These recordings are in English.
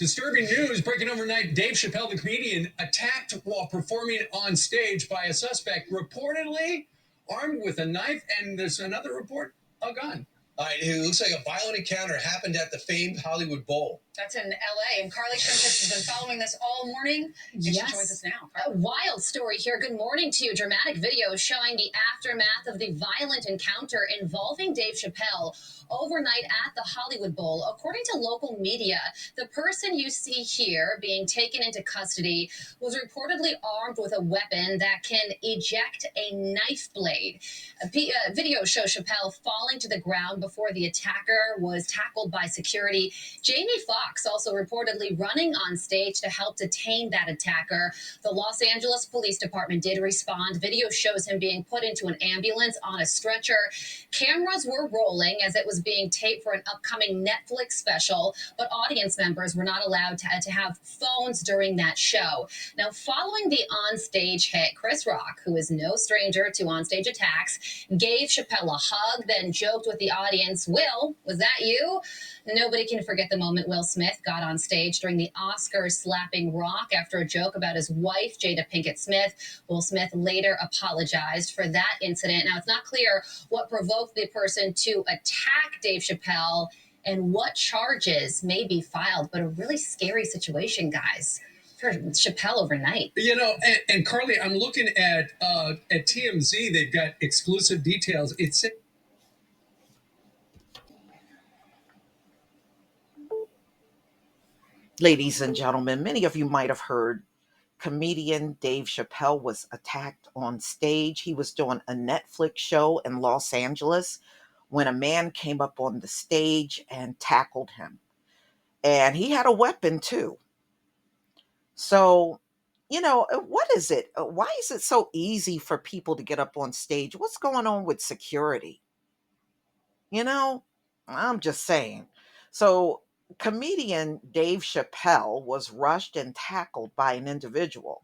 Disturbing news breaking overnight. Dave Chappelle, the comedian, attacked while performing on stage by a suspect, reportedly armed with a knife, and there's another report, a gun. All right, it looks like a violent encounter happened at the famed Hollywood Bowl. That's in LA, and Carly Shimkus has been following this all morning, and she joins us now. A wild story here. Good morning to you. Dramatic video showing the aftermath of the violent encounter involving Dave Chappelle overnight at the Hollywood Bowl. According to local media, the person you see here being taken into custody was reportedly armed with a weapon that can eject a knife blade. Video shows Chappelle falling to the ground before the attacker was tackled by security. Jamie Foxx also reportedly running on stage to help detain that attacker. The Los Angeles Police Department did respond. Video shows him being put into an ambulance on a stretcher. Cameras were rolling as it was being taped for an upcoming Netflix special, but audience members were not allowed to have phones during that show. Now, following the onstage hit, Chris Rock, who is no stranger to onstage attacks, gave Chappelle a hug, then joked with the audience, "Will, was that you?" Nobody can forget the moment Will Smith got on stage during the Oscars slapping Rock after a joke about his wife, Jada Pinkett Smith. Will Smith later apologized for that incident. Now, it's not clear what provoked the person to attack Dave Chappelle and what charges may be filed, but a really scary situation, guys, for Chappelle overnight. And Carly, I'm looking at TMZ. They've got exclusive details. It's Ladies and gentlemen, many of you might have heard comedian Dave Chappelle was attacked on stage. He was doing a Netflix show in Los Angeles when a man came up on the stage and tackled him. And he had a weapon too. So, what is it? Why is it so easy for people to get up on stage? What's going on with security? You know, I'm just saying. So, comedian Dave Chappelle was rushed and tackled by an individual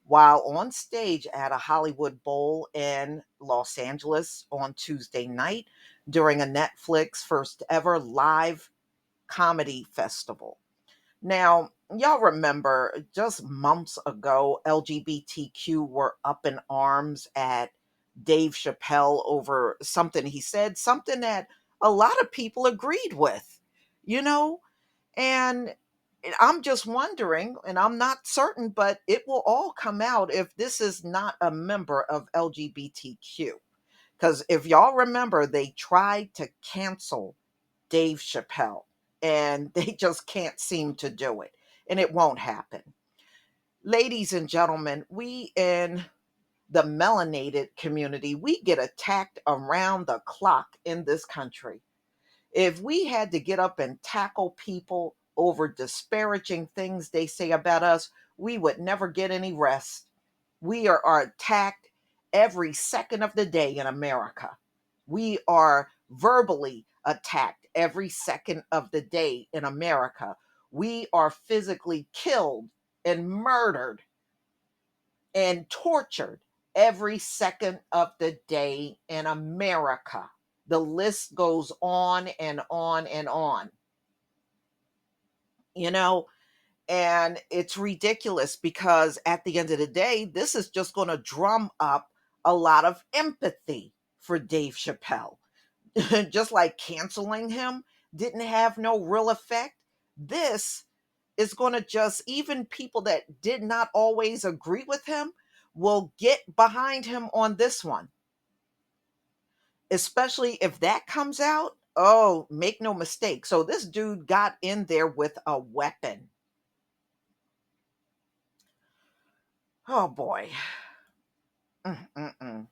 while on stage at a Hollywood Bowl in Los Angeles on Tuesday night during a Netflix first ever live comedy festival. Now, y'all remember just months ago, LGBTQ were up in arms at Dave Chappelle over something he said, something that a lot of people agreed with, you know? And I'm just wondering, and I'm not certain, but it will all come out if this is not a member of LGBTQ. Because if y'all remember, they tried to cancel Dave Chappelle and they just can't seem to do it. And it won't happen. Ladies and gentlemen, we in the melanated community, we get attacked around the clock in this country. If we had to get up and tackle people over disparaging things they say about us, we would never get any rest. We are attacked every second of the day in America. We are verbally attacked every second of the day in America. We are physically killed and murdered and tortured every second of the day in America. The list goes on and on and on, you know, and it's ridiculous because at the end of the day, this is just going to drum up a lot of empathy for Dave Chappelle. Just like canceling him didn't have no real effect. This is going to just, even people that did not always agree with him will get behind him on this one, especially if that comes out. Oh, make no mistake. So this dude got in there with a weapon. Oh boy. Mm-mm-mm.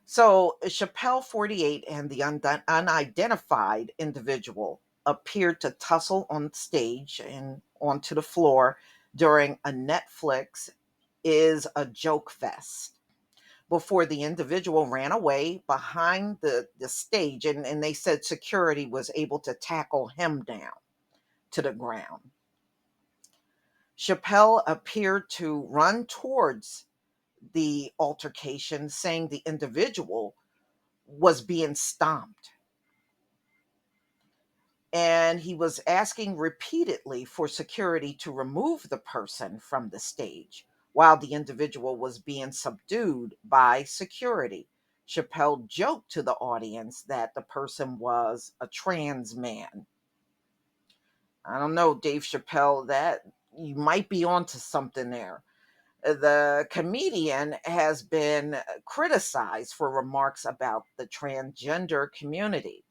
So Chappelle 48 and the unidentified individual appeared to tussle on stage and onto the floor during a Netflix is a joke fest before the individual ran away behind the stage, and they said security was able to tackle him down to the ground. Chappelle appeared to run towards the altercation, saying the individual was being stomped. And he was asking repeatedly for security to remove the person from the stage while the individual was being subdued by security. Chappelle joked to the audience that the person was a trans man. I don't know, Dave Chappelle, that you might be onto something there. The comedian has been criticized for remarks about the transgender community.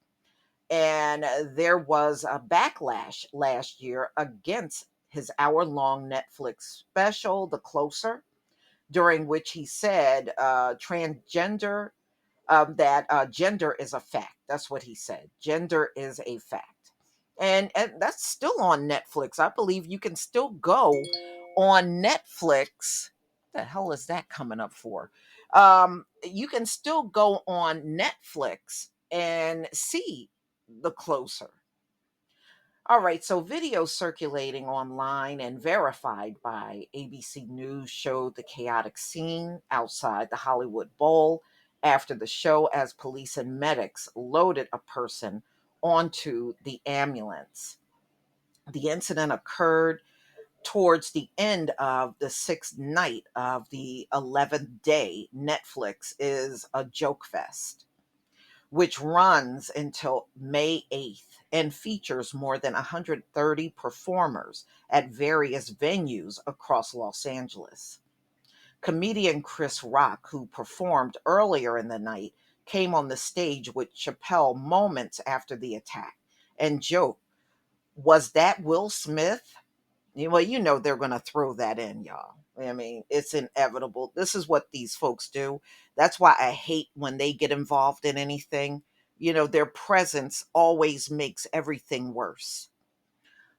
And there was a backlash last year against his hour-long Netflix special, The Closer, during which he said transgender that gender is a fact. That's what he said. Gender is a fact. And that's still on Netflix. I believe you can still go on Netflix. The hell is that coming up for? You can still go on Netflix and see The Closer. All right, so videos circulating online and verified by ABC News showed the chaotic scene outside the Hollywood Bowl after the show as police and medics loaded a person onto the ambulance. The incident occurred towards the end of the sixth night of the 11th day. Netflix is a joke fest which runs until May 8th and features more than 130 performers at various venues across Los Angeles. Comedian Chris Rock, who performed earlier in the night, came on the stage with Chappelle moments after the attack and joked, "Was that Will Smith?" Well, you know they're going to throw that in, y'all. I mean, it's inevitable. This is what these folks do. That's why I hate when they get involved in anything. You know, their presence always makes everything worse.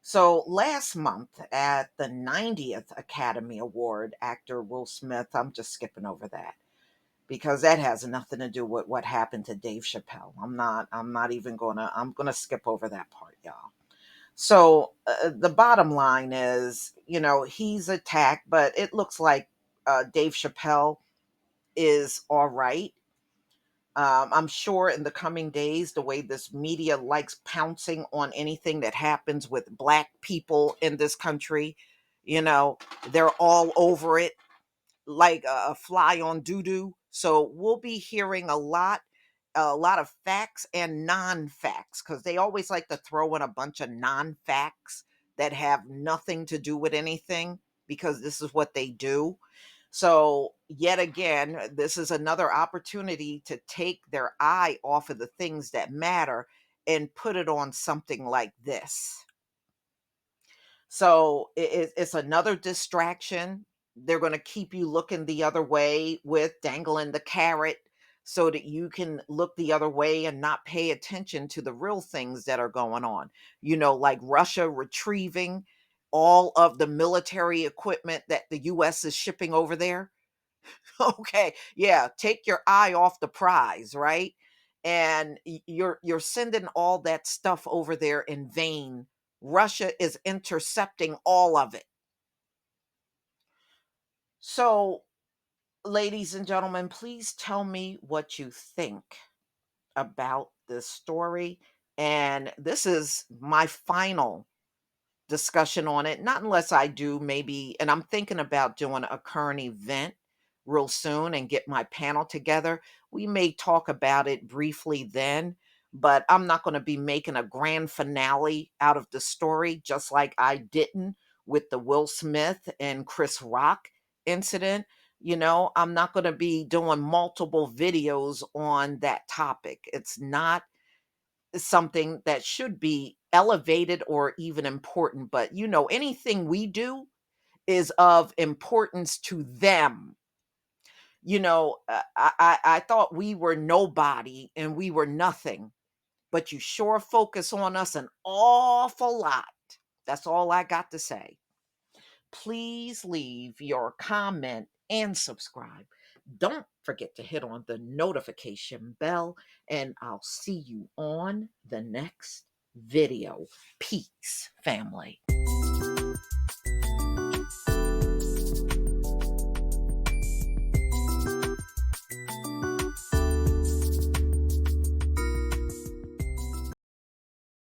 So last month at the 90th Academy Award, actor Will Smith, I'm just skipping over that because that has nothing to do with what happened to Dave Chappelle. I'm not even I'm going to skip over that part, y'all. So the bottom line is, he's attacked, but it looks like Dave Chappelle is all right. I'm sure in the coming days, the way this media likes pouncing on anything that happens with Black people in this country, you know, they're all over it like a fly on doo doo. So we'll be hearing a lot of facts and non-facts because they always like to throw in a bunch of non-facts that have nothing to do with anything because this is what they do. So, yet again, this is another opportunity to take their eye off of the things that matter and put it on something like this. So it's another distraction. They're going to keep you looking the other way with dangling the carrot so that you can look the other way and not pay attention to the real things that are going on. Like Russia retrieving all of the military equipment that the US is shipping over there. Okay, yeah, take your eye off the prize, right? And you're sending all that stuff over there in vain. Russia is intercepting all of it. So, ladies and gentlemen, please tell me what you think about this story. And this is my final discussion on it. Not unless I do maybe, and I'm thinking about doing a current event real soon and get my panel together. We may talk about it briefly then, but I'm not going to be making a grand finale out of the story, just like I didn't with the Will Smith and Chris Rock incident. I'm not going to be doing multiple videos on that topic. It's not something that should be elevated or even important, but anything we do is of importance to them. I thought we were nobody and we were nothing, but you sure focus on us an awful lot. That's all I got to say. Please leave your comment and subscribe. Don't forget to hit on the notification bell, and I'll see you on the next video. Peace, family.